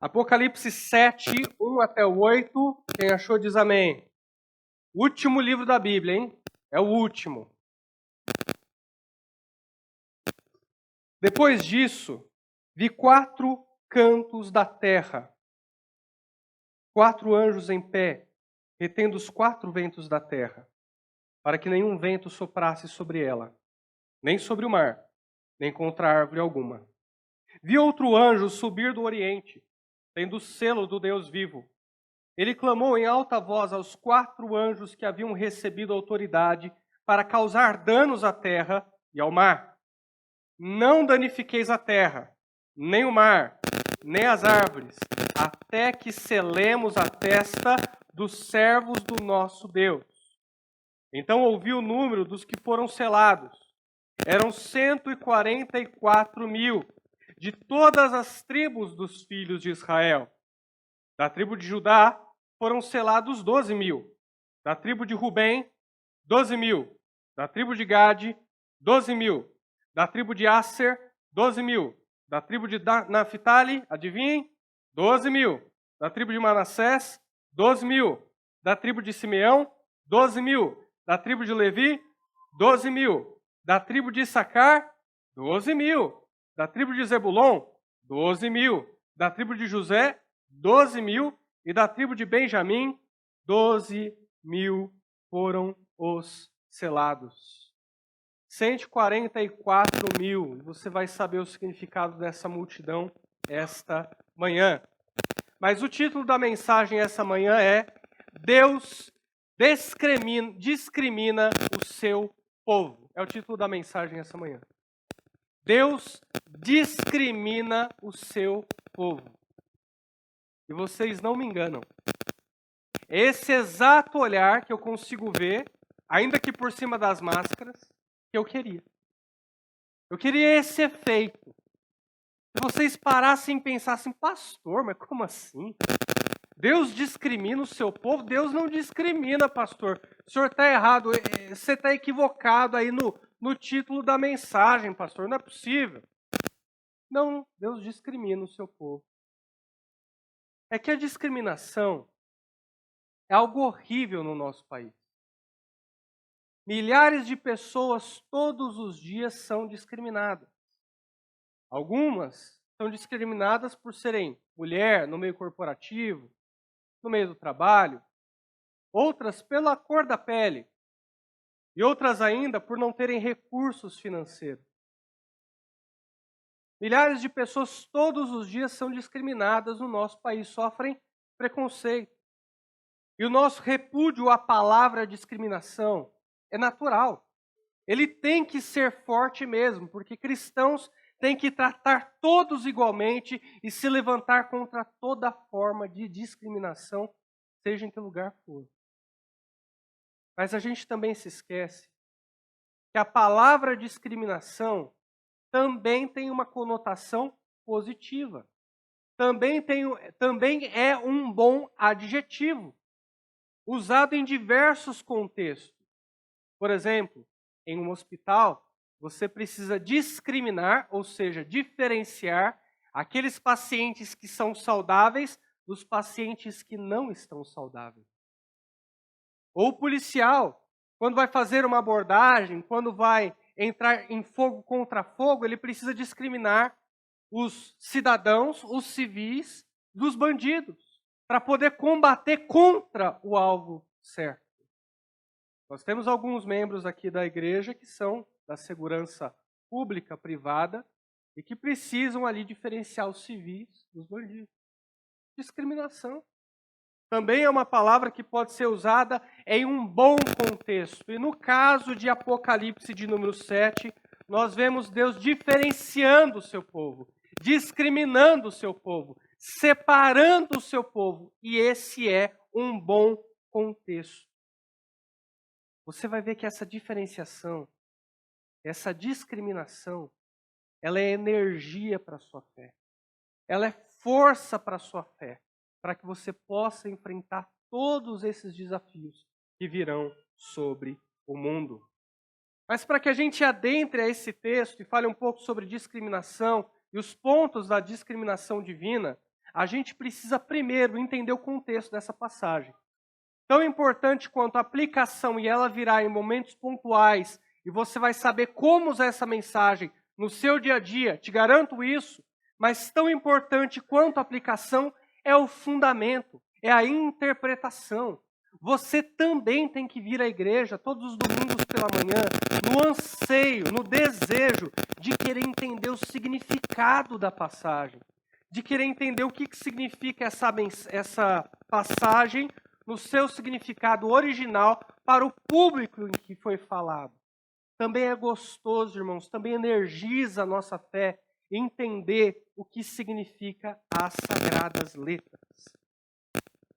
Apocalipse 7, 1 até o 8. Quem achou diz amém. Último livro da Bíblia, hein? É o último. Depois disso, vi 4 cantos da terra, 4 anjos em pé, retendo os 4 ventos da terra, para que nenhum vento soprasse sobre ela, nem sobre o mar, nem contra árvore alguma. Vi outro anjo subir do oriente, tendo o selo do Deus vivo. Ele clamou em alta voz aos 4 anjos que haviam recebido autoridade para causar danos à terra e ao mar. Não danifiqueis a terra, nem o mar, nem as árvores, até que selemos a testa dos servos do nosso Deus. Então ouvi o número dos que foram selados. Eram 144.000, de todas as tribos dos filhos de Israel. Da tribo de Judá foram selados 12.000. Da tribo de Rubem, 12.000. Da tribo de Gade, 12.000. Da tribo de Asser, 12.000. Da tribo de Naphtali, adivinhem? 12.000. Da tribo de Manassés, 12.000. Da tribo de Simeão, 12.000. Da tribo de Levi, 12.000. Da tribo de Issacar, 12.000. Da tribo de Zebulon, 12.000. Da tribo de José, 12.000. E da tribo de Benjamim, 12.000 foram os selados. 144.000. Você vai saber o significado dessa multidão esta manhã. Mas o título da mensagem essa manhã é Deus discrimina o seu povo. É o título da mensagem essa manhã. Deus discrimina o seu povo. E vocês não me enganam. Esse exato olhar que eu consigo ver, ainda que por cima das máscaras, que eu queria. Eu queria esse efeito. Se vocês parassem e pensassem, pastor, mas como assim? Deus discrimina o seu povo? Deus não discrimina, pastor. O senhor está errado, você está equivocado aí no título da mensagem, pastor. Não é possível. Não, Deus discrimina o seu povo. É que a discriminação é algo horrível no nosso país. Milhares de pessoas todos os dias são discriminadas. Algumas são discriminadas por serem mulher no meio corporativo, no meio do trabalho. Outras pela cor da pele. E outras ainda por não terem recursos financeiros. Milhares de pessoas todos os dias são discriminadas no nosso país, sofrem preconceito. E o nosso repúdio à palavra discriminação é natural. Ele tem que ser forte mesmo, porque cristãos têm que tratar todos igualmente e se levantar contra toda forma de discriminação, seja em que lugar for. Mas a gente também se esquece que a palavra discriminação também tem uma conotação positiva. Também é um bom adjetivo, usado em diversos contextos. Por exemplo, em um hospital, você precisa discriminar, ou seja, diferenciar aqueles pacientes que são saudáveis dos pacientes que não estão saudáveis. Ou o policial, quando vai fazer uma abordagem, quando vai entrar em fogo contra fogo, ele precisa discriminar os cidadãos, os civis, dos bandidos, para poder combater contra o alvo certo. Nós temos alguns membros aqui da igreja que são da segurança pública, privada, e que precisam ali diferenciar os civis dos bandidos. Discriminação. Também é uma palavra que pode ser usada em um bom contexto. E no caso de Apocalipse de número 7, nós vemos Deus diferenciando o seu povo, discriminando o seu povo, separando o seu povo. E esse é um bom contexto. Você vai ver que essa diferenciação, essa discriminação, ela é energia para a sua fé. Ela é força para a sua fé, para que você possa enfrentar todos esses desafios que virão sobre o mundo. Mas para que a gente adentre a esse texto e fale um pouco sobre discriminação e os pontos da discriminação divina, a gente precisa primeiro entender o contexto dessa passagem. Tão importante quanto a aplicação e ela virá em momentos pontuais, e você vai saber como usar essa mensagem no seu dia a dia, te garanto isso, mas tão importante quanto a aplicação é o fundamento, é a interpretação. Você também tem que vir à igreja todos os domingos pela manhã, no anseio, no desejo de querer entender o significado da passagem, de querer entender o que significa essa passagem no seu significado original para o público em que foi falado. Também é gostoso, irmãos, também energiza a nossa fé entender o que significa as sagradas letras.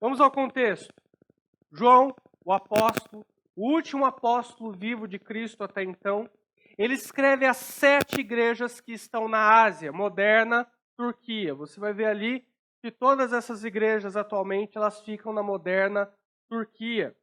Vamos ao contexto. João, o apóstolo, o último apóstolo vivo de Cristo até então, ele escreve às 7 igrejas que estão na Ásia, moderna Turquia. Você vai ver ali que todas essas igrejas atualmente elas ficam na moderna Turquia.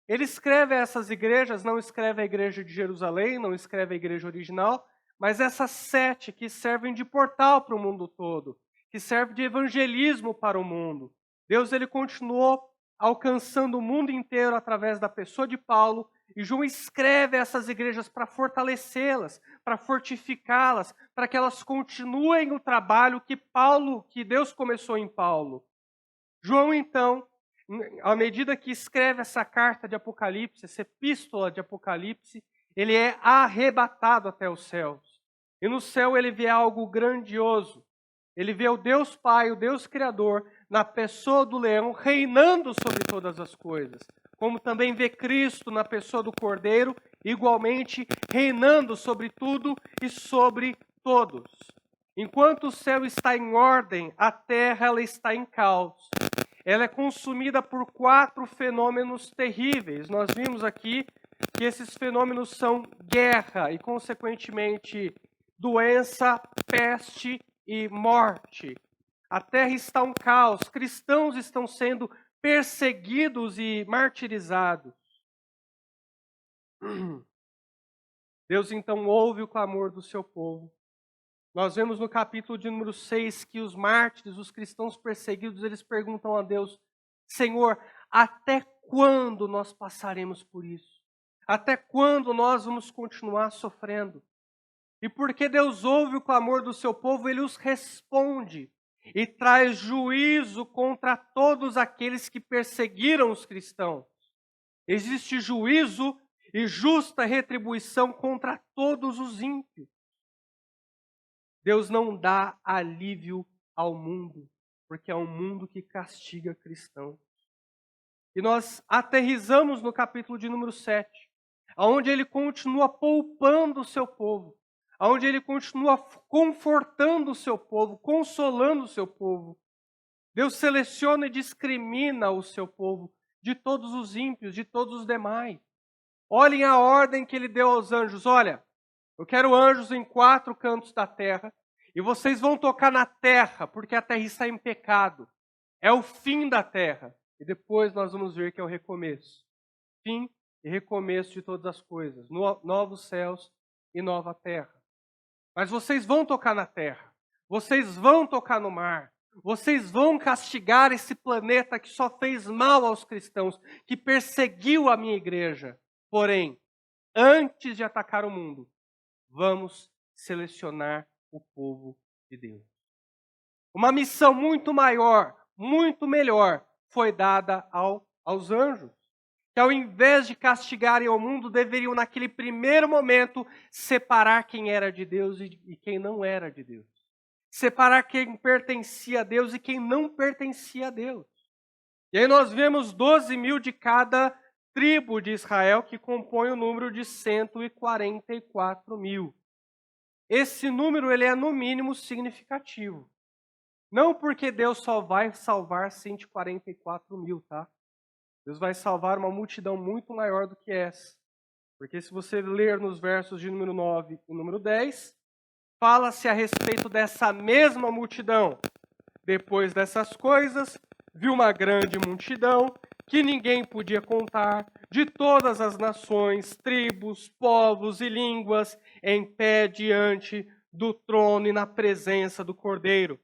Ele escreve a essas igrejas, não escreve a igreja de Jerusalém, não escreve a igreja original, mas essas 7 que servem de portal para o mundo todo, que servem de evangelismo para o mundo. Deus ele continuou alcançando o mundo inteiro através da pessoa de Paulo, e João escreve essas igrejas para fortalecê-las, para fortificá-las, para que elas continuem o trabalho que Deus começou em Paulo. João, então, à medida que escreve essa carta de Apocalipse, essa epístola de Apocalipse, ele é arrebatado até os céus. E no céu ele vê algo grandioso. Ele vê o Deus Pai, o Deus Criador, na pessoa do leão, reinando sobre todas as coisas. Como também vê Cristo na pessoa do Cordeiro, igualmente reinando sobre tudo e sobre todos. Enquanto o céu está em ordem, a terra ela está em caos. Ela é consumida por 4 fenômenos terríveis. Nós vimos aqui que esses fenômenos são guerra e, consequentemente, doença, peste e morte. A terra está um caos, cristãos estão sendo perseguidos e martirizados. Deus então ouve o clamor do seu povo. Nós vemos no capítulo de número 6 que os mártires, os cristãos perseguidos, eles perguntam a Deus: Senhor, até quando nós passaremos por isso? Até quando nós vamos continuar sofrendo? E porque Deus ouve o clamor do seu povo, ele os responde e traz juízo contra todos aqueles que perseguiram os cristãos. Existe juízo e justa retribuição contra todos os ímpios. Deus não dá alívio ao mundo, porque é um mundo que castiga cristãos. E nós aterrizamos no capítulo de número 7, onde ele continua poupando o seu povo, onde ele continua confortando o seu povo, consolando o seu povo. Deus seleciona e discrimina o seu povo de todos os ímpios, de todos os demais. Olhem a ordem que ele deu aos anjos. Olha, eu quero anjos em 4 cantos da terra, e vocês vão tocar na terra, porque a terra está em pecado. É o fim da terra. E depois nós vamos ver que é o recomeço. Fim e recomeço de todas as coisas. Novos céus e nova terra. Mas vocês vão tocar na terra. Vocês vão tocar no mar. Vocês vão castigar esse planeta que só fez mal aos cristãos, que perseguiu a minha igreja. Porém, antes de atacar o mundo, vamos selecionar o povo de Deus. Uma missão muito maior, muito melhor, foi dada aos anjos, que ao invés de castigarem ao mundo, deveriam naquele primeiro momento separar quem era de Deus e quem não era de Deus. Separar quem pertencia a Deus e quem não pertencia a Deus. E aí nós vemos 12.000 de cada tribo de Israel, que compõe o número de 144.000. Esse número ele é no mínimo significativo. Não porque Deus só vai salvar 144.000, tá? Deus vai salvar uma multidão muito maior do que essa. Porque se você ler nos versos de número 9 e número 10, fala-se a respeito dessa mesma multidão. Depois dessas coisas, viu uma grande multidão que ninguém podia contar, de todas as nações, tribos, povos e línguas, em pé diante do trono e na presença do Cordeiro.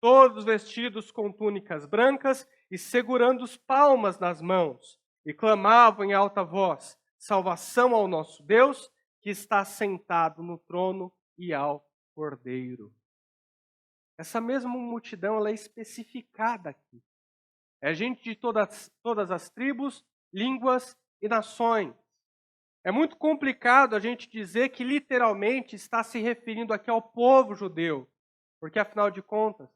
todos vestidos com túnicas brancas e segurando as palmas nas mãos, e clamavam em alta voz: salvação ao nosso Deus, que está sentado no trono, e ao Cordeiro. Essa mesma multidão ela é especificada aqui. É gente de todas as tribos, línguas e nações. É muito complicado a gente dizer que literalmente está se referindo aqui ao povo judeu, porque afinal de contas,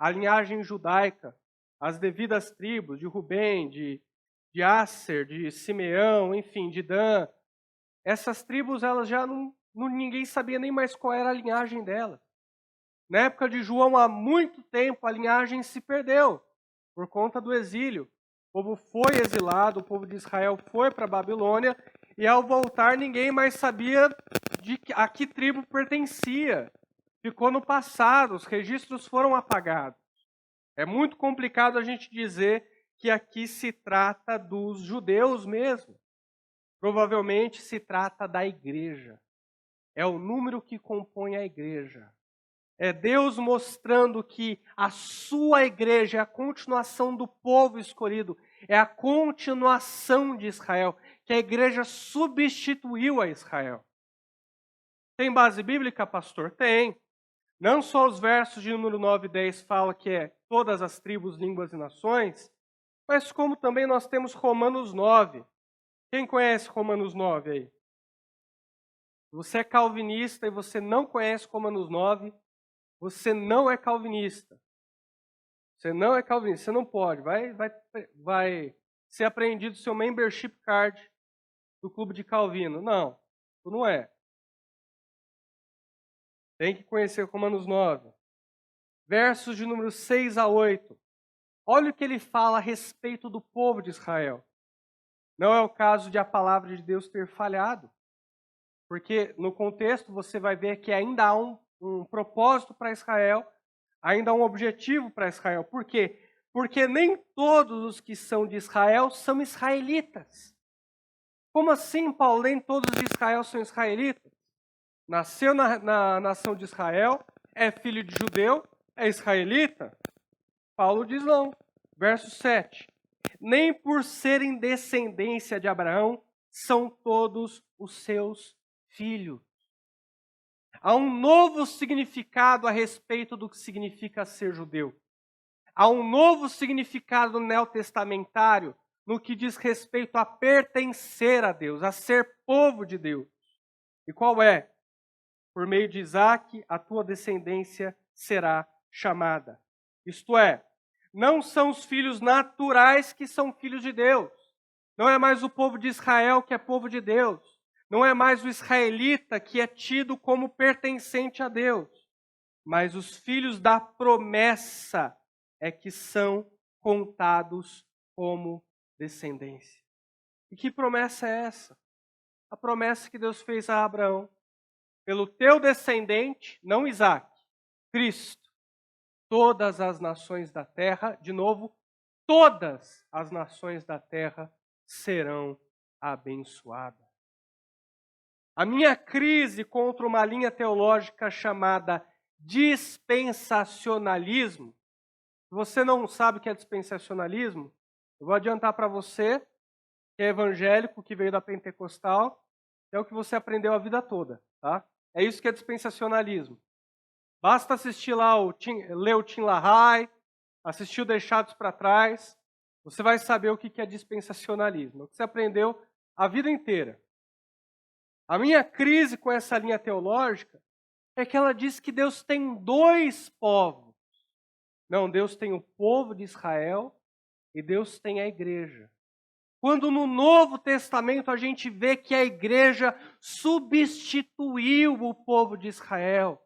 a linhagem judaica, as devidas tribos de Rubem, de Asser, de Simeão, enfim, de Dan, essas tribos elas já ninguém sabia nem mais qual era a linhagem delas. Na época de João, há muito tempo, a linhagem se perdeu por conta do exílio. O povo foi exilado, o povo de Israel foi para a Babilônia, e ao voltar, ninguém mais sabia a que tribo pertencia. Ficou no passado, os registros foram apagados. É muito complicado a gente dizer que aqui se trata dos judeus mesmo. Provavelmente se trata da igreja. É o número que compõe a igreja. É Deus mostrando que a sua igreja é a continuação do povo escolhido, é a continuação de Israel, que a igreja substituiu a Israel. Tem base bíblica, pastor? Tem. Não só os versos de número 9 e 10 falam que é todas as tribos, línguas e nações, mas como também nós temos Romanos 9. Quem conhece Romanos 9 aí? Você é calvinista e você não conhece Romanos 9, você não é calvinista. Você não é calvinista, você não pode. Vai ser apreendido o seu membership card do Clube de Calvino. Não, tu não é. Tem que conhecer Romanos 9. Versos de número 6 a 8. Olha o que ele fala a respeito do povo de Israel. Não é o caso de a palavra de Deus ter falhado. Porque no contexto você vai ver que ainda há um propósito para Israel, ainda há um objetivo para Israel. Por quê? Porque nem todos os que são de Israel são israelitas. Como assim, Paulo? Nem todos de Israel são israelitas? Nasceu na nação de Israel, é filho de judeu, é israelita? Paulo diz não. Verso 7. Nem por serem descendência de Abraão são todos os seus filhos. Há um novo significado a respeito do que significa ser judeu. Há um novo significado neotestamentário no que diz respeito a pertencer a Deus, a ser povo de Deus. E qual é? Por meio de Isaac, a tua descendência será chamada. Isto é, não são os filhos naturais que são filhos de Deus. Não é mais o povo de Israel que é povo de Deus. Não é mais o israelita que é tido como pertencente a Deus. Mas os filhos da promessa é que são contados como descendência. E que promessa é essa? A promessa que Deus fez a Abraão. Pelo teu descendente, não Isaac, Cristo, todas as nações da terra, de novo, todas as nações da terra serão abençoadas. A minha crise contra uma linha teológica chamada dispensacionalismo. Se você não sabe o que é dispensacionalismo, eu vou adiantar para você, que é evangélico, que veio da pentecostal, é o que você aprendeu a vida toda, tá? É isso que é dispensacionalismo. Basta assistir lá, ler o Tim LaHaye, assistir o Deixados para Trás, você vai saber o que é dispensacionalismo, o que você aprendeu a vida inteira. A minha crise com essa linha teológica é que ela diz que Deus tem dois povos. Não, Deus tem o povo de Israel e Deus tem a igreja. Quando no Novo Testamento a gente vê que a igreja substituiu o povo de Israel.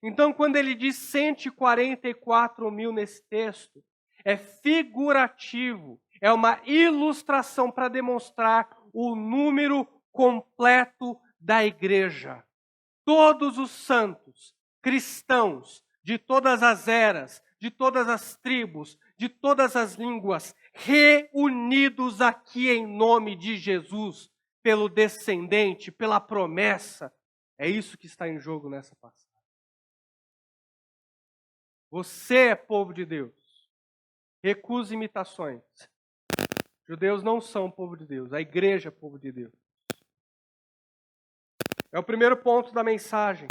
Então, quando ele diz 144 mil nesse texto, é figurativo, é uma ilustração para demonstrar o número completo da igreja. Todos os santos, cristãos, de todas as eras, de todas as tribos, de todas as línguas, reunidos aqui em nome de Jesus, pelo descendente, pela promessa. É isso que está em jogo nessa passagem. Você é povo de Deus. Recuse imitações. Judeus não são povo de Deus. A igreja é povo de Deus. É o primeiro ponto da mensagem.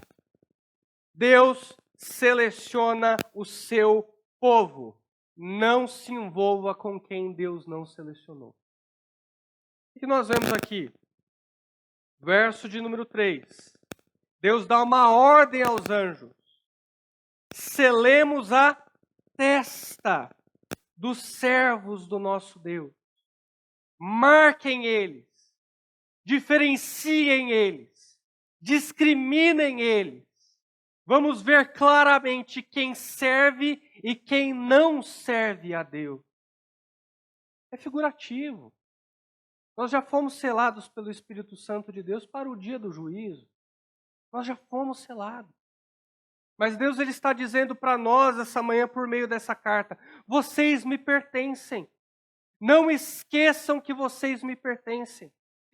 Deus seleciona o seu povo. Não se envolva com quem Deus não selecionou. O que nós vemos aqui? Verso de número 3. Deus dá uma ordem aos anjos. Selemos a testa dos servos do nosso Deus. Marquem eles. Diferenciem eles. Discriminem eles. Vamos ver claramente quem serve e quem não serve a Deus. É figurativo. Nós já fomos selados pelo Espírito Santo de Deus para o dia do juízo. Nós já fomos selados. Mas Deus ele está dizendo para nós essa manhã por meio dessa carta: vocês me pertencem. Não esqueçam que vocês me pertencem.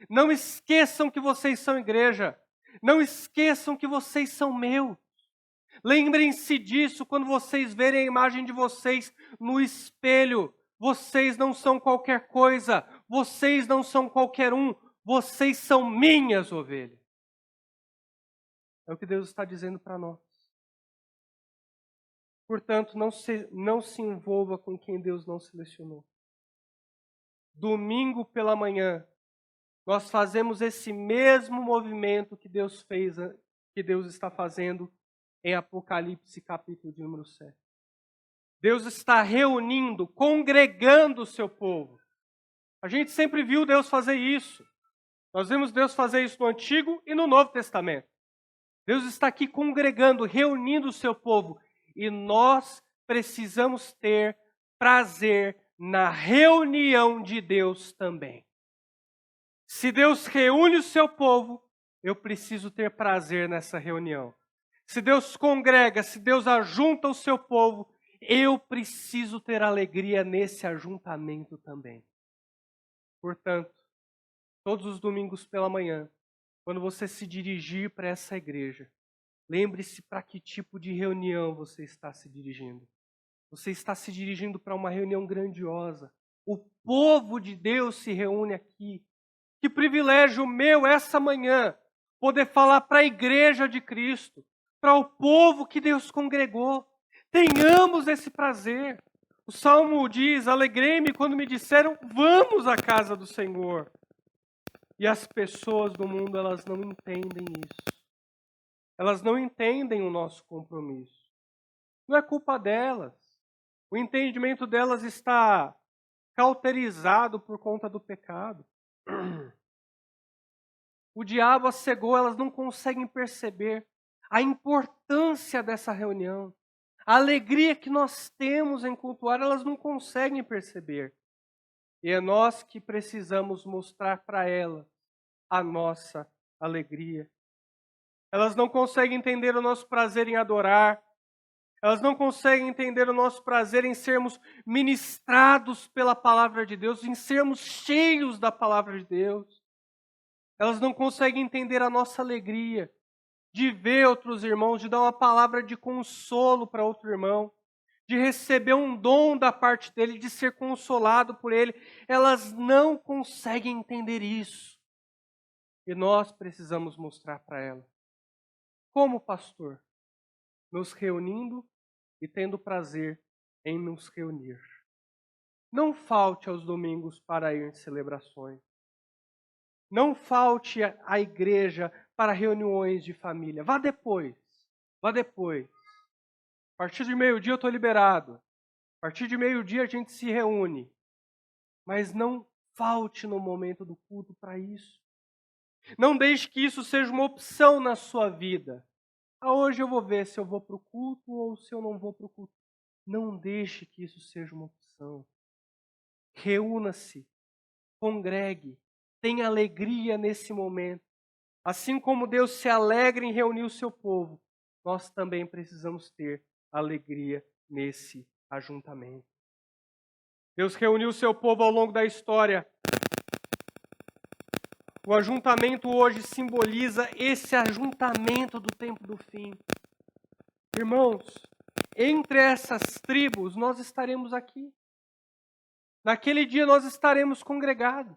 Não esqueçam que vocês são igreja. Não esqueçam que vocês são meus. Lembrem-se disso quando vocês verem a imagem de vocês no espelho. Vocês não são qualquer coisa. Vocês não são qualquer um. Vocês são minhas ovelhas. É o que Deus está dizendo para nós. Portanto, não se envolva com quem Deus não selecionou. Domingo pela manhã, nós fazemos esse mesmo movimento que Deus fez, que Deus está fazendo em Apocalipse, capítulo de número 7. Deus está reunindo, congregando o seu povo. A gente sempre viu Deus fazer isso. Nós vimos Deus fazer isso no Antigo e no Novo Testamento. Deus está aqui congregando, reunindo o seu povo. E nós precisamos ter prazer na reunião de Deus também. Se Deus reúne o seu povo, eu preciso ter prazer nessa reunião. Se Deus congrega, se Deus ajunta o seu povo, eu preciso ter alegria nesse ajuntamento também. Portanto, todos os domingos pela manhã, quando você se dirigir para essa igreja, lembre-se para que tipo de reunião você está se dirigindo. Você está se dirigindo para uma reunião grandiosa. O povo de Deus se reúne aqui. Que privilégio meu essa manhã poder falar para a igreja de Cristo, para o povo que Deus congregou. Tenhamos esse prazer. O Salmo diz: alegrei-me quando me disseram, vamos à casa do Senhor. E as pessoas do mundo, elas não entendem isso. Elas não entendem o nosso compromisso. Não é culpa delas. O entendimento delas está cauterizado por conta do pecado. O diabo as cegou, elas não conseguem perceber a importância dessa reunião. A alegria que nós temos em cultuar, elas não conseguem perceber. E é nós que precisamos mostrar para elas a nossa alegria. Elas não conseguem entender o nosso prazer em adorar. Elas não conseguem entender o nosso prazer em sermos ministrados pela palavra de Deus, em sermos cheios da palavra de Deus. Elas não conseguem entender a nossa alegria de ver outros irmãos, de dar uma palavra de consolo para outro irmão, de receber um dom da parte dele, de ser consolado por ele. Elas não conseguem entender isso. E nós precisamos mostrar para elas. Como pastor? Nos reunindo e tendo prazer em nos reunir. Não falte aos domingos para ir em celebrações. Não falte à igreja para reuniões de família. Vá depois. Vá depois. A partir de meio-dia eu estou liberado. A partir de meio-dia a gente se reúne. Mas não falte no momento do culto para isso. Não deixe que isso seja uma opção na sua vida. Hoje eu vou ver se eu vou para o culto ou se eu não vou para o culto. Não deixe que isso seja uma opção. Reúna-se, congregue, tenha alegria nesse momento. Assim como Deus se alegra em reunir o seu povo, nós também precisamos ter alegria nesse ajuntamento. Deus reuniu o seu povo ao longo da história. O ajuntamento hoje simboliza esse ajuntamento do tempo do fim. Irmãos, entre essas tribos, nós estaremos aqui. Naquele dia nós estaremos congregados.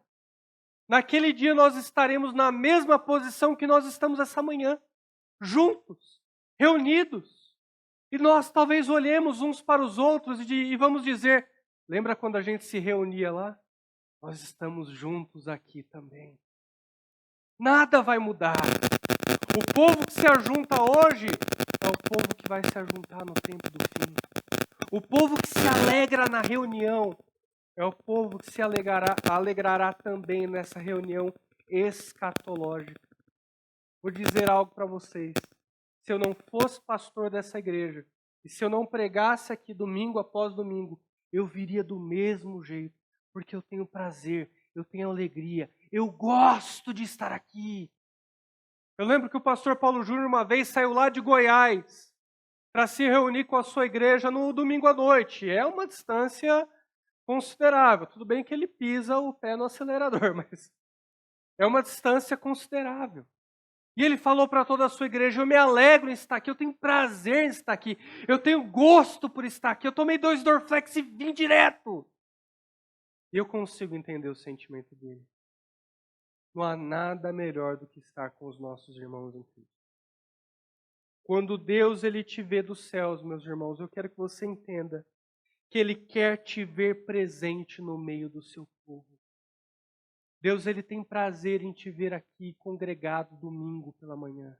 Naquele dia nós estaremos na mesma posição que nós estamos essa manhã, juntos, reunidos. E nós talvez olhemos uns para os outros e vamos dizer, lembra quando a gente se reunia lá? Nós estamos juntos aqui também. Nada vai mudar. O povo que se ajunta hoje é o povo que vai se ajuntar no tempo do fim. O povo que se alegra na reunião é o povo que se alegrará também nessa reunião escatológica. Vou dizer algo para vocês. Se eu não fosse pastor dessa igreja, e se eu não pregasse aqui domingo após domingo, eu viria do mesmo jeito, porque eu tenho prazer, eu tenho alegria, eu gosto de estar aqui. Eu lembro que o pastor Paulo Júnior uma vez saiu lá de Goiás para se reunir com a sua igreja no domingo à noite. É uma distância considerável. Tudo bem que ele pisa o pé no acelerador, mas é uma distância considerável. E ele falou para toda a sua igreja, eu me alegro em estar aqui, eu tenho prazer em estar aqui, eu tenho gosto por estar aqui, eu tomei 2 Dorflex e vim direto. E eu consigo entender o sentimento dele. Não há nada melhor do que estar com os nossos irmãos em Cristo. Quando Deus ele te vê dos céus, meus irmãos, eu quero que você entenda que Ele quer te ver presente no meio do seu povo. Deus ele tem prazer em te ver aqui congregado domingo pela manhã.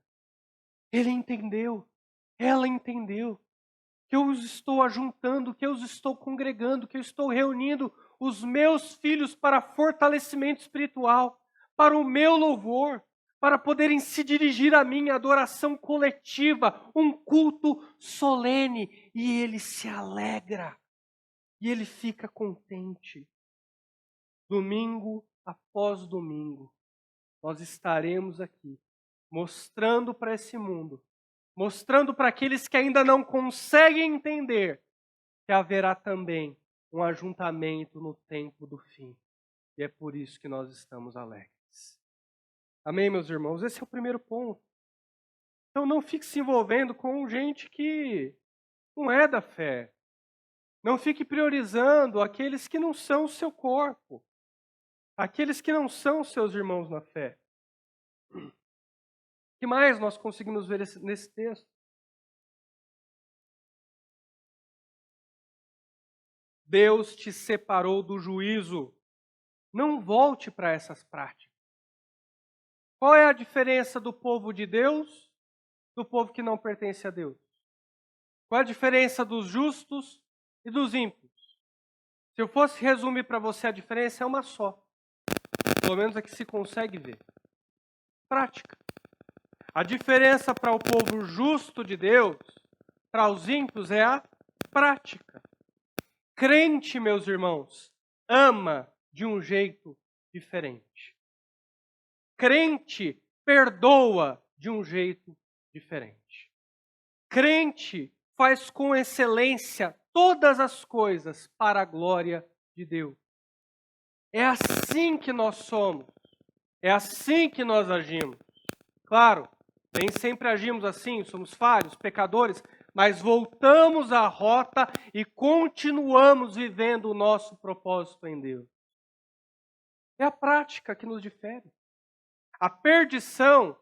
Ele entendeu, ela entendeu, que eu os estou ajuntando, que eu os estou congregando, que eu estou reunindo os meus filhos para fortalecimento espiritual, para o meu louvor, para poderem se dirigir a mim, adoração coletiva, um culto solene, e ele se alegra. E ele fica contente. Domingo após domingo, nós estaremos aqui, mostrando para esse mundo, mostrando para aqueles que ainda não conseguem entender, que haverá também um ajuntamento no tempo do fim. E é por isso que nós estamos alegres. Amém, meus irmãos? Esse é o primeiro ponto. Então não fique se envolvendo com gente que não é da fé. Não fique priorizando aqueles que não são o seu corpo. Aqueles que não são seus irmãos na fé. O que mais nós conseguimos ver nesse texto? Deus te separou do juízo. Não volte para essas práticas. Qual é a diferença do povo de Deus do povo que não pertence a Deus? Qual é a diferença dos justos e dos ímpios? Se eu fosse resumir para você a diferença, é uma só. Pelo menos é que se consegue ver. Prática. A diferença para o povo justo de Deus, para os ímpios, é a prática. Crente, meus irmãos, ama de um jeito diferente. Crente perdoa de um jeito diferente. Crente faz com excelência todas as coisas para a glória de Deus. É assim que nós somos. É assim que nós agimos. Claro, nem sempre agimos assim, somos falhos, pecadores, mas voltamos à rota e continuamos vivendo o nosso propósito em Deus. É a prática que nos difere. A perdição,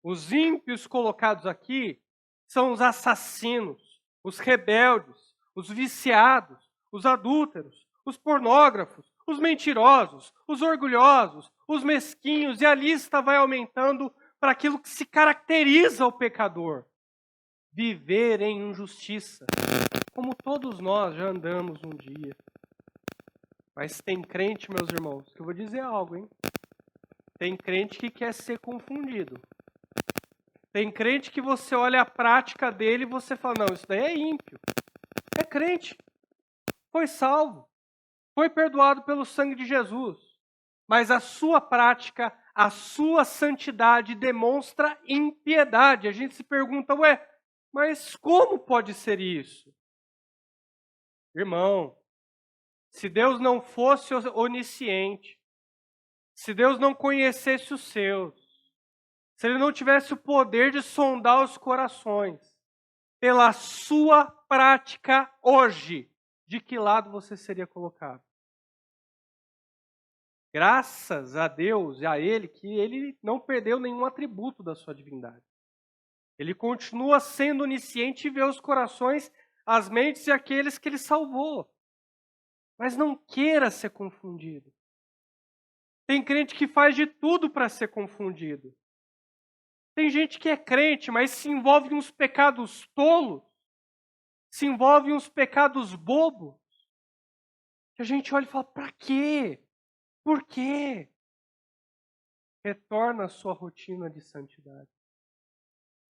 os ímpios colocados aqui, são os assassinos, os rebeldes, os viciados, os adúlteros, os pornógrafos, os mentirosos, os orgulhosos, os mesquinhos, e a lista vai aumentando para aquilo que se caracteriza o pecador. Viver em injustiça, como todos nós já andamos um dia. Mas tem crente, meus irmãos, que eu vou dizer algo, hein? Tem crente que quer ser confundido. Tem crente que você olha a prática dele e você fala, não, isso daí é ímpio. É crente. Foi salvo. Foi perdoado pelo sangue de Jesus. Mas a sua prática, a sua santidade demonstra impiedade. A gente se pergunta, ué, mas como pode ser isso? Irmão, se Deus não fosse onisciente, se Deus não conhecesse os seus, se Ele não tivesse o poder de sondar os corações, pela sua prática hoje, de que lado você seria colocado? Graças a Deus e a Ele que Ele não perdeu nenhum atributo da sua divindade. Ele continua sendo onisciente e vê os corações, as mentes e aqueles que Ele salvou. Mas não queira ser confundido. Tem crente que faz de tudo para ser confundido. Tem gente que é crente, mas se envolve em uns pecados tolos, se envolve em uns pecados bobos, que a gente olha e fala, para quê? Por quê? Retorna à sua rotina de santidade.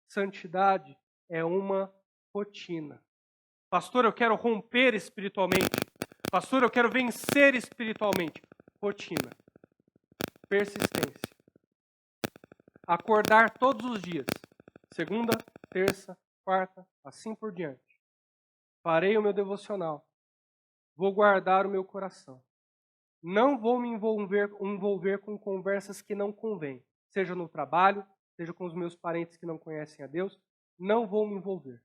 Santidade é uma rotina. Pastor, eu quero romper espiritualmente. Pastor, eu quero vencer espiritualmente. Rotina. Persistência. Acordar todos os dias. Segunda, terça, quarta, assim por diante. Farei o meu devocional. Vou guardar o meu coração. Não vou me envolver com conversas que não convêm. Seja no trabalho, seja com os meus parentes que não conhecem a Deus. Não vou me envolver.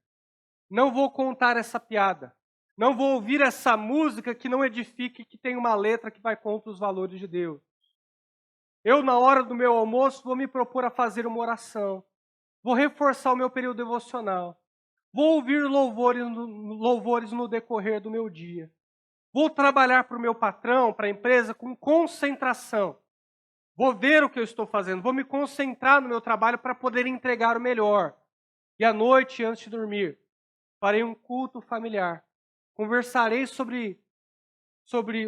Não vou contar essa piada. Não vou ouvir essa música que não edifique, que tem uma letra que vai contra os valores de Deus. Eu, na hora do meu almoço, vou me propor a fazer uma oração. Vou reforçar o meu período devocional. Vou ouvir louvores no decorrer do meu dia. Vou trabalhar para o meu patrão, para a empresa, com concentração. Vou ver o que eu estou fazendo. Vou me concentrar no meu trabalho para poder entregar o melhor. E à noite, antes de dormir, farei um culto familiar. Conversarei sobre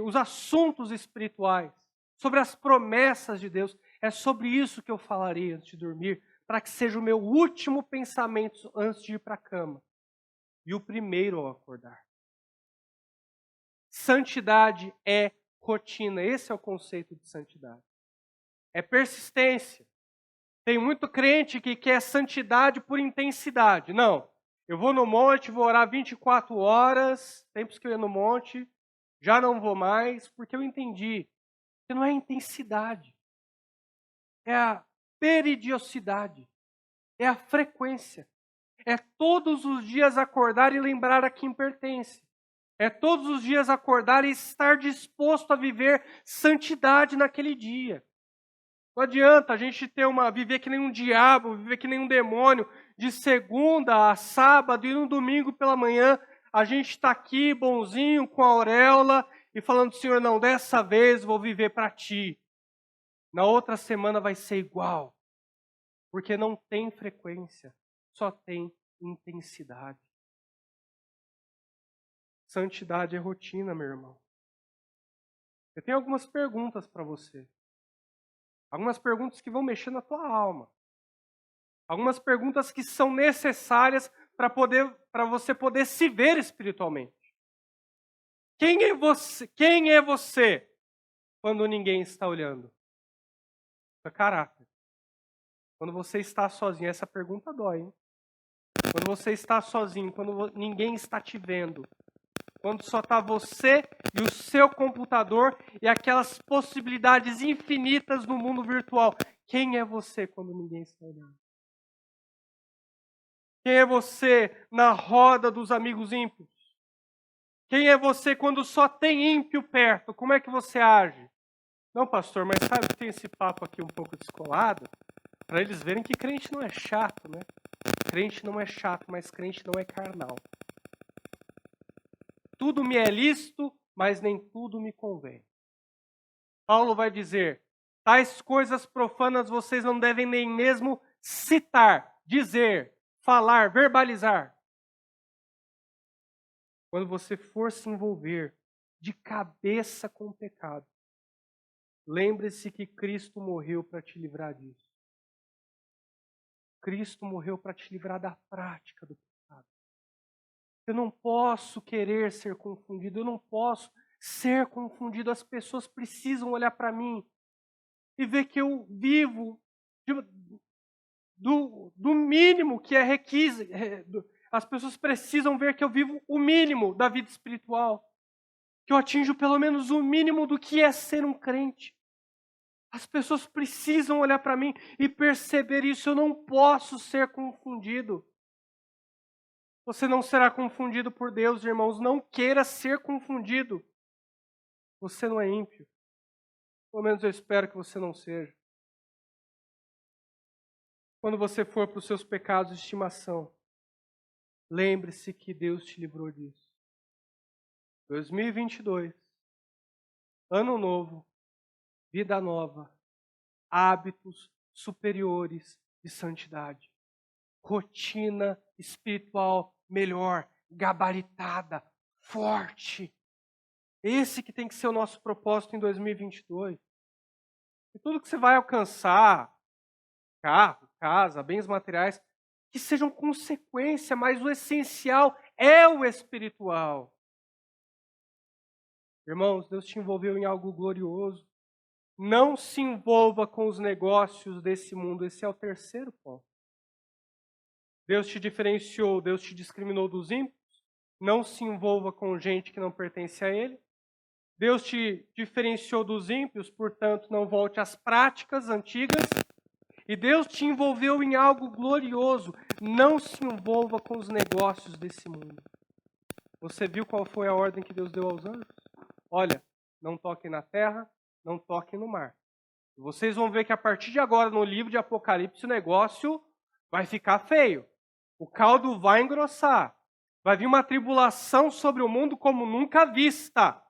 os assuntos espirituais, sobre as promessas de Deus. É sobre isso que eu falarei antes de dormir, para que seja o meu último pensamento antes de ir para a cama. E o primeiro ao acordar. Santidade é rotina. Esse é o conceito de santidade. É persistência. Tem muito crente que quer santidade por intensidade. Não. Eu vou no monte, vou orar 24 horas, tempos que eu ia no monte, já não vou mais, porque eu entendi que não é intensidade. É a periodicidade. É a frequência. É todos os dias acordar e lembrar a quem pertence. É todos os dias acordar e estar disposto a viver santidade naquele dia. Não adianta a gente viver que nem um diabo, viver que nem um demônio, de segunda a sábado e no domingo pela manhã, a gente está aqui bonzinho com a auréola e falando, Senhor, não, dessa vez vou viver para Ti. Na outra semana vai ser igual, porque não tem frequência, só tem intensidade. Santidade é rotina, meu irmão. Eu tenho algumas perguntas para você. Algumas perguntas que vão mexer na tua alma. Algumas perguntas que são necessárias para você poder se ver espiritualmente. Quem é você? Quem é você quando ninguém está olhando? É caráter. Quando você está sozinho, essa pergunta dói, hein? Quando você está sozinho, quando ninguém está te vendo, quando só está você e o seu computador e aquelas possibilidades infinitas no mundo virtual. Quem é você quando ninguém está olhando? Quem é você na roda dos amigos ímpios? Quem é você quando só tem ímpio perto? Como é que você age? Não, pastor, mas sabe, tem esse papo aqui um pouco descolado, para eles verem que crente não é chato, né? Crente não é chato, mas crente não é carnal. Tudo me é lícito, mas nem tudo me convém. Paulo vai dizer, tais coisas profanas vocês não devem nem mesmo citar, dizer, falar, verbalizar. Quando você for se envolver de cabeça com o pecado, lembre-se que Cristo morreu para te livrar disso. Cristo morreu para te livrar da prática do pecado. Eu não posso querer ser confundido, eu não posso ser confundido. As pessoas precisam olhar para mim e ver que eu vivo do mínimo que é requisito. As pessoas precisam ver que eu vivo o mínimo da vida espiritual. Que eu atinjo pelo menos o mínimo do que é ser um crente. As pessoas precisam olhar para mim e perceber isso. Eu não posso ser confundido. Você não será confundido por Deus, irmãos. Não queira ser confundido. Você não é ímpio. Pelo menos eu espero que você não seja. Quando você for para os seus pecados de estimação, lembre-se que Deus te livrou disso. 2022, ano novo, vida nova, hábitos superiores de santidade, rotina espiritual melhor, gabaritada, forte. Esse que tem que ser o nosso propósito em 2022. E tudo que você vai alcançar, carro, casa, bens materiais, que sejam consequência, mas o essencial é o espiritual. Irmãos, Deus te envolveu em algo glorioso. Não se envolva com os negócios desse mundo. Esse é o terceiro ponto. Deus te diferenciou, Deus te discriminou dos ímpios. Não se envolva com gente que não pertence a Ele. Deus te diferenciou dos ímpios, portanto, não volte às práticas antigas. E Deus te envolveu em algo glorioso. Não se envolva com os negócios desse mundo. Você viu qual foi a ordem que Deus deu aos anjos? Olha, não toquem na terra, não toquem no mar. Vocês vão ver que a partir de agora, no livro de Apocalipse, o negócio vai ficar feio. O caldo vai engrossar. Vai vir uma tribulação sobre o mundo como nunca vista.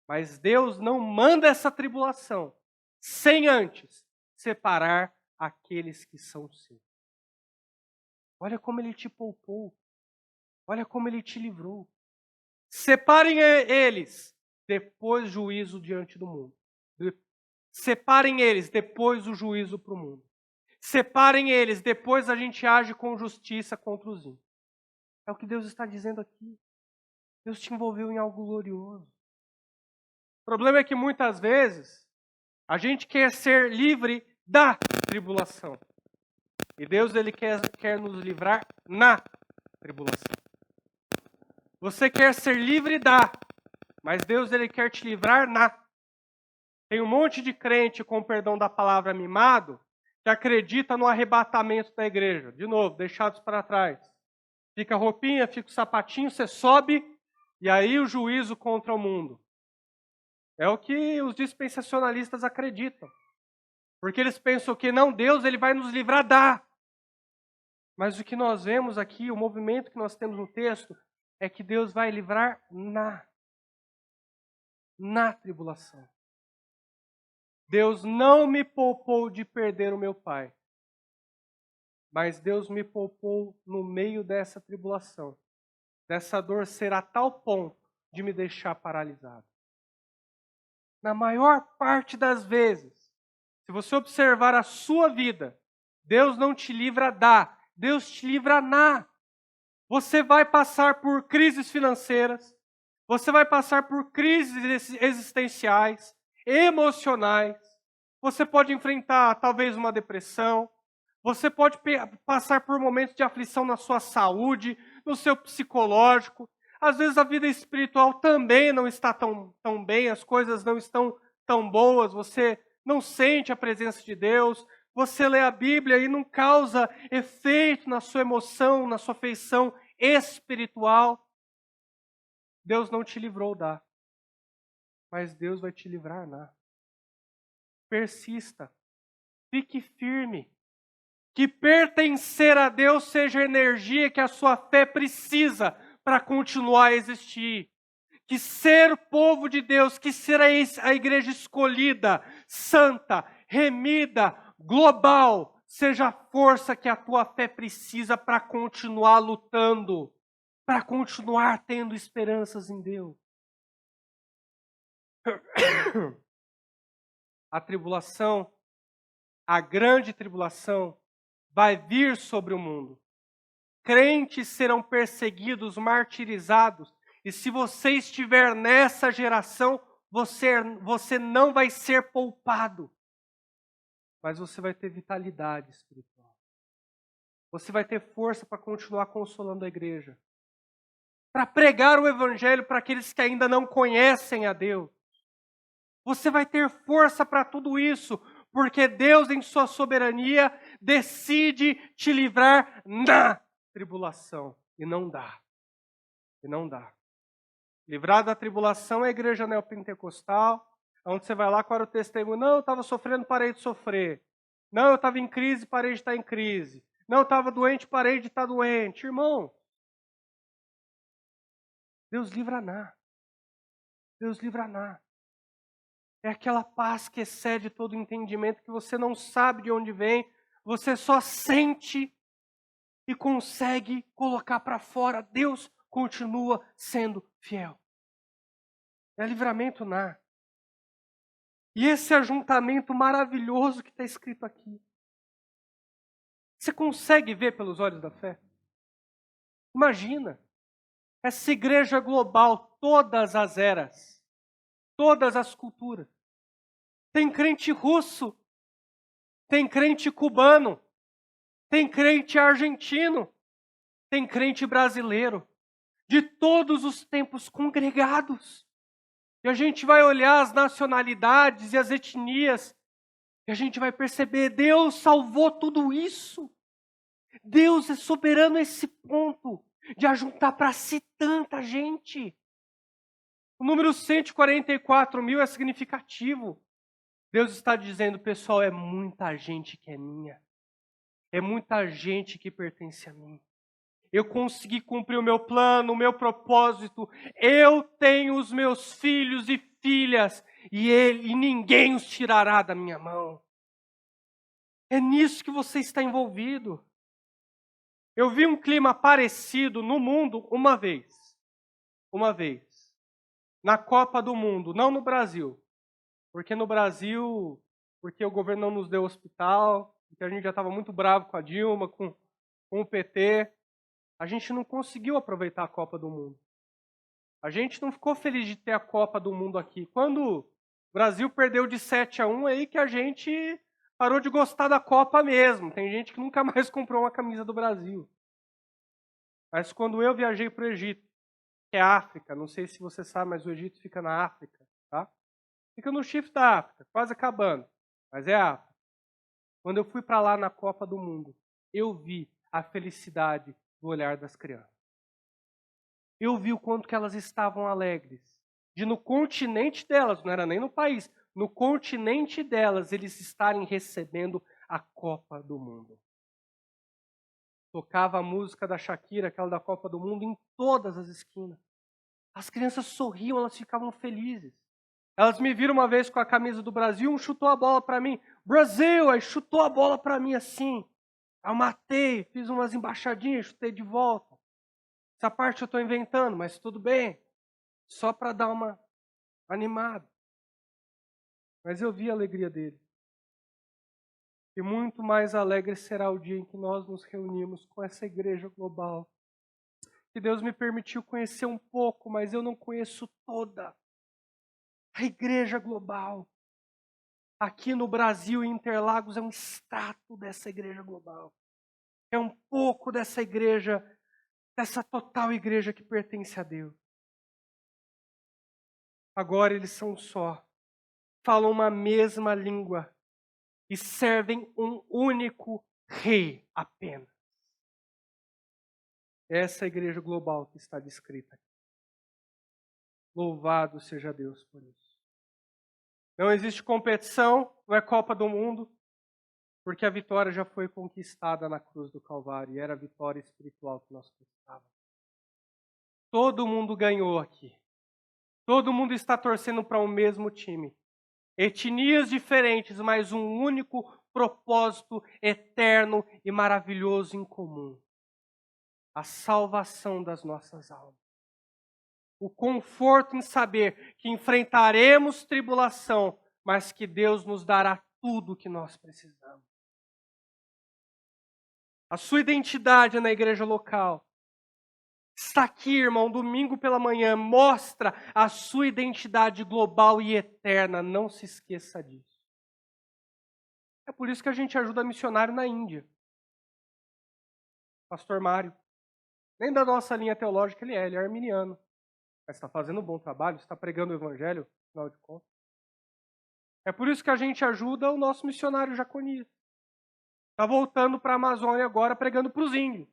Mas Deus não manda essa tribulação sem antes separar aqueles que são seus. Olha como Ele te poupou. Olha como Ele te livrou. Separem eles, depois juízo diante do mundo. Separem eles, depois o juízo para o mundo. Separem eles, depois a gente age com justiça contra os ímpios. É o que Deus está dizendo aqui. Deus te envolveu em algo glorioso. O problema é que muitas vezes a gente quer ser livre da tribulação. E Deus ele quer nos livrar na tribulação. Você quer ser livre da, mas Deus ele quer te livrar na. Tem um monte de crente, com perdão da palavra, mimado, que acredita no arrebatamento da igreja. De novo, deixados para trás. Fica a roupinha, fica o sapatinho, você sobe, e aí o juízo contra o mundo. É o que os dispensacionalistas acreditam. Porque eles pensam que não, Deus ele vai nos livrar da. Mas o que nós vemos aqui, o movimento que nós temos no texto, é que Deus vai livrar na tribulação. Deus não me poupou de perder o meu pai. Mas Deus me poupou no meio dessa tribulação. Dessa dor ser a tal ponto de me deixar paralisado. Na maior parte das vezes, se você observar a sua vida, Deus não te livra da, Deus te livra na. Você vai passar por crises financeiras, você vai passar por crises existenciais, emocionais, você pode enfrentar talvez uma depressão, você pode passar por momentos de aflição na sua saúde, no seu psicológico. Às vezes a vida espiritual também não está tão bem, as coisas não estão tão boas, você não sente a presença de Deus, você lê a Bíblia e não causa efeito na sua emoção, na sua feição espiritual. Deus não te livrou da, mas Deus vai te livrar na. Persista, fique firme. Que pertencer a Deus seja a energia que a sua fé precisa para continuar a existir. Que ser povo de Deus, que ser a igreja escolhida, santa, remida, global, seja a força que a tua fé precisa para continuar lutando, para continuar tendo esperanças em Deus. A tribulação, a grande tribulação, vai vir sobre o mundo. Crentes serão perseguidos, martirizados. E se você estiver nessa geração, você não vai ser poupado. Mas você vai ter vitalidade espiritual. Você vai ter força para continuar consolando a igreja. Para pregar o evangelho para aqueles que ainda não conhecem a Deus. Você vai ter força para tudo isso, porque Deus, em sua soberania, decide te livrar na tribulação. E não dá. E não dá. Livrado da tribulação é a igreja neopentecostal, onde você vai lá, qual era o testemunho? Não, eu estava sofrendo, parei de sofrer. Não, eu estava em crise, parei de estar em crise. Não, eu estava doente, parei de estar doente. Irmão, Deus livra Ná. Deus livra Ná. É aquela paz que excede todo entendimento, que você não sabe de onde vem, você só sente e consegue colocar para fora. Deus continua sendo fiel. É livramento Ná. E esse ajuntamento maravilhoso que está escrito aqui. Você consegue ver pelos olhos da fé? Imagina, essa igreja global, todas as eras, todas as culturas. Tem crente russo, tem crente cubano, tem crente argentino, tem crente brasileiro, de todos os tempos congregados. E a gente vai olhar as nacionalidades e as etnias, e a gente vai perceber, Deus salvou tudo isso. Deus é soberano a esse ponto de ajuntar para si tanta gente. O número 144 mil é significativo. Deus está dizendo, pessoal, é muita gente que é minha. É muita gente que pertence a mim. Eu consegui cumprir o meu plano, o meu propósito. Eu tenho os meus filhos e filhas e ninguém os tirará da minha mão. É nisso que você está envolvido. Eu vi um clima parecido no mundo uma vez. Uma vez. Na Copa do Mundo, não no Brasil. Porque no Brasil, porque o governo não nos deu hospital, porque a gente já estava muito bravo com a Dilma, com o PT. A gente não conseguiu aproveitar a Copa do Mundo. A gente não ficou feliz de ter a Copa do Mundo aqui. Quando o Brasil perdeu de 7-1, é aí que a gente parou de gostar da Copa mesmo. Tem gente que nunca mais comprou uma camisa do Brasil. Mas quando eu viajei para o Egito, que é África, não sei se você sabe, mas o Egito fica na África, tá? Fica no chifre da África, quase acabando, mas é África. Quando eu fui para lá na Copa do Mundo, eu vi a felicidade do olhar das crianças. Eu vi o quanto que elas estavam alegres. De no continente delas, não era nem no país, no continente delas, eles estarem recebendo a Copa do Mundo. Tocava a música da Shakira, aquela da Copa do Mundo, em todas as esquinas. As crianças sorriam, elas ficavam felizes. Elas me viram uma vez com a camisa do Brasil, um chutou a bola para mim. Brasil! Aí chutou a bola para mim assim. Eu matei, fiz umas embaixadinhas, chutei de volta. Essa parte eu estou inventando, mas tudo bem. Só para dar uma animada. Mas eu vi a alegria dele. E muito mais alegre será o dia em que nós nos reunimos com essa igreja global. Que Deus me permitiu conhecer um pouco, mas eu não conheço toda. A igreja global. Aqui no Brasil, em Interlagos, é um extrato dessa igreja global. É um pouco dessa igreja, dessa total igreja que pertence a Deus. Agora eles são só, falam uma mesma língua e servem um único rei apenas. Essa é a igreja global que está descrita aqui. Louvado seja Deus por isso. Não existe competição, não é Copa do Mundo, porque a vitória já foi conquistada na cruz do Calvário e era a vitória espiritual que nós precisávamos. Todo mundo ganhou aqui. Todo mundo está torcendo para o mesmo time. Etnias diferentes, mas um único propósito eterno e maravilhoso em comum. A salvação das nossas almas. O conforto em saber que enfrentaremos tribulação, mas que Deus nos dará tudo o que nós precisamos. A sua identidade na igreja local está aqui, irmão, domingo pela manhã, mostra a sua identidade global e eterna. Não se esqueça disso. É por isso que a gente ajuda missionário na Índia. Pastor Mário. Nem da nossa linha teológica ele é arminiano. Mas está fazendo um bom trabalho, está pregando o evangelho, afinal de contas. É por isso que a gente ajuda o nosso missionário jaconista. Está voltando para a Amazônia agora pregando para os índios.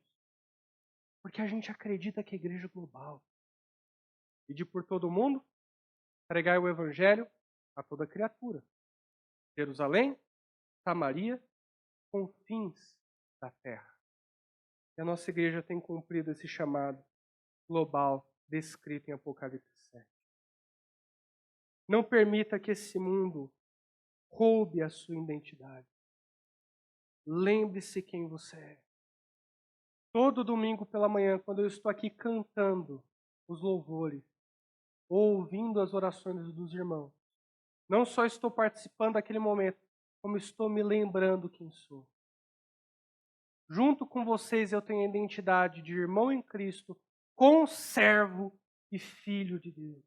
Porque a gente acredita que a igreja é global. Ide por todo o mundo, pregai o evangelho a toda criatura. Jerusalém, Samaria, confins da terra. E a nossa igreja tem cumprido esse chamado global descrito em Apocalipse 7. Não permita que esse mundo roube a sua identidade. Lembre-se quem você é. Todo domingo pela manhã, quando eu estou aqui cantando os louvores, ou ouvindo as orações dos irmãos, não só estou participando daquele momento, como estou me lembrando quem sou. Junto com vocês eu tenho a identidade de irmão em Cristo, conservo e filho de Deus.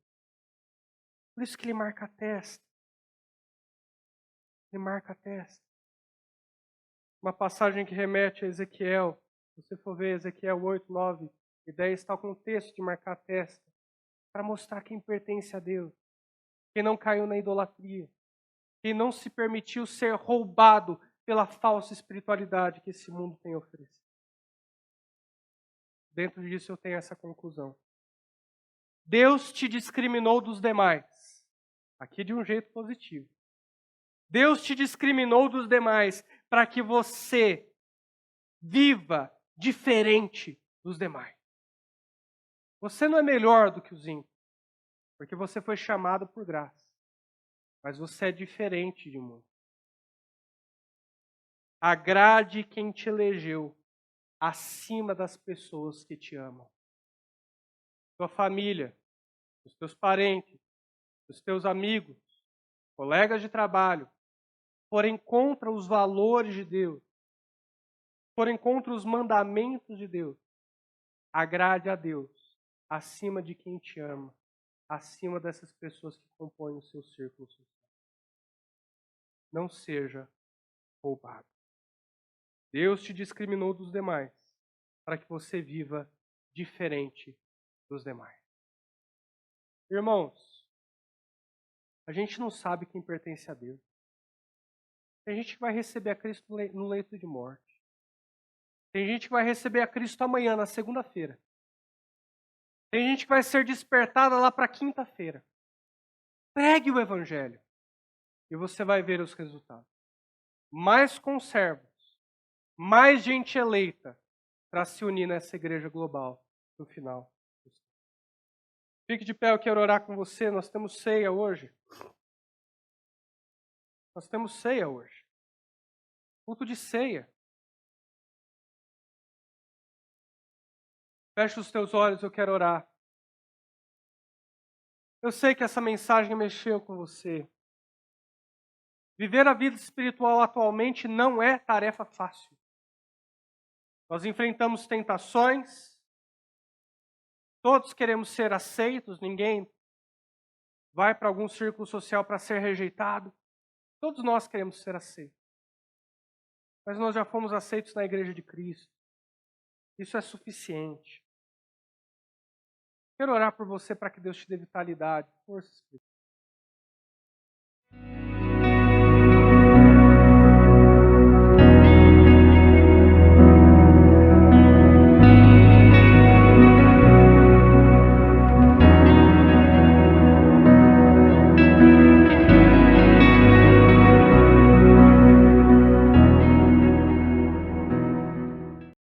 Por isso que ele marca a testa. Ele marca a testa. Uma passagem que remete a Ezequiel. Se você for ver Ezequiel 8, 9 e 10, está com o texto de marcar a testa. Para mostrar quem pertence a Deus. Quem não caiu na idolatria. Quem não se permitiu ser roubado pela falsa espiritualidade que esse mundo tem oferecido. Dentro disso eu tenho essa conclusão. Deus te discriminou dos demais. Aqui de um jeito positivo. Deus te discriminou dos demais para que você viva diferente dos demais. Você não é melhor do que os ímpios, porque você foi chamado por graça. Mas você é diferente de muitos. Agrade quem te elegeu acima das pessoas que te amam. Sua família, os teus parentes, os teus amigos, colegas de trabalho, forem contra os valores de Deus, forem contra os mandamentos de Deus, agrade a Deus acima de quem te ama, acima dessas pessoas que compõem o seu círculo social. Não seja roubado. Deus te discriminou dos demais para que você viva diferente dos demais. Irmãos, a gente não sabe quem pertence a Deus. Tem gente que vai receber a Cristo no leito de morte. Tem gente que vai receber a Cristo amanhã, na segunda-feira. Tem gente que vai ser despertada lá para quinta-feira. Pregue o Evangelho e você vai ver os resultados. Mais conservos, mais gente eleita para se unir nessa igreja global no final. Fique de pé, eu quero orar com você. Nós temos ceia hoje. Nós temos ceia hoje. Culto de ceia. Feche os teus olhos, eu quero orar. Eu sei que essa mensagem mexeu com você. Viver a vida espiritual atualmente não é tarefa fácil. Nós enfrentamos tentações. Todos queremos ser aceitos. Ninguém vai para algum círculo social para ser rejeitado. Todos nós queremos ser aceitos. Mas nós já fomos aceitos na igreja de Cristo. Isso é suficiente. Quero orar por você para que Deus te dê vitalidade, força espiritual.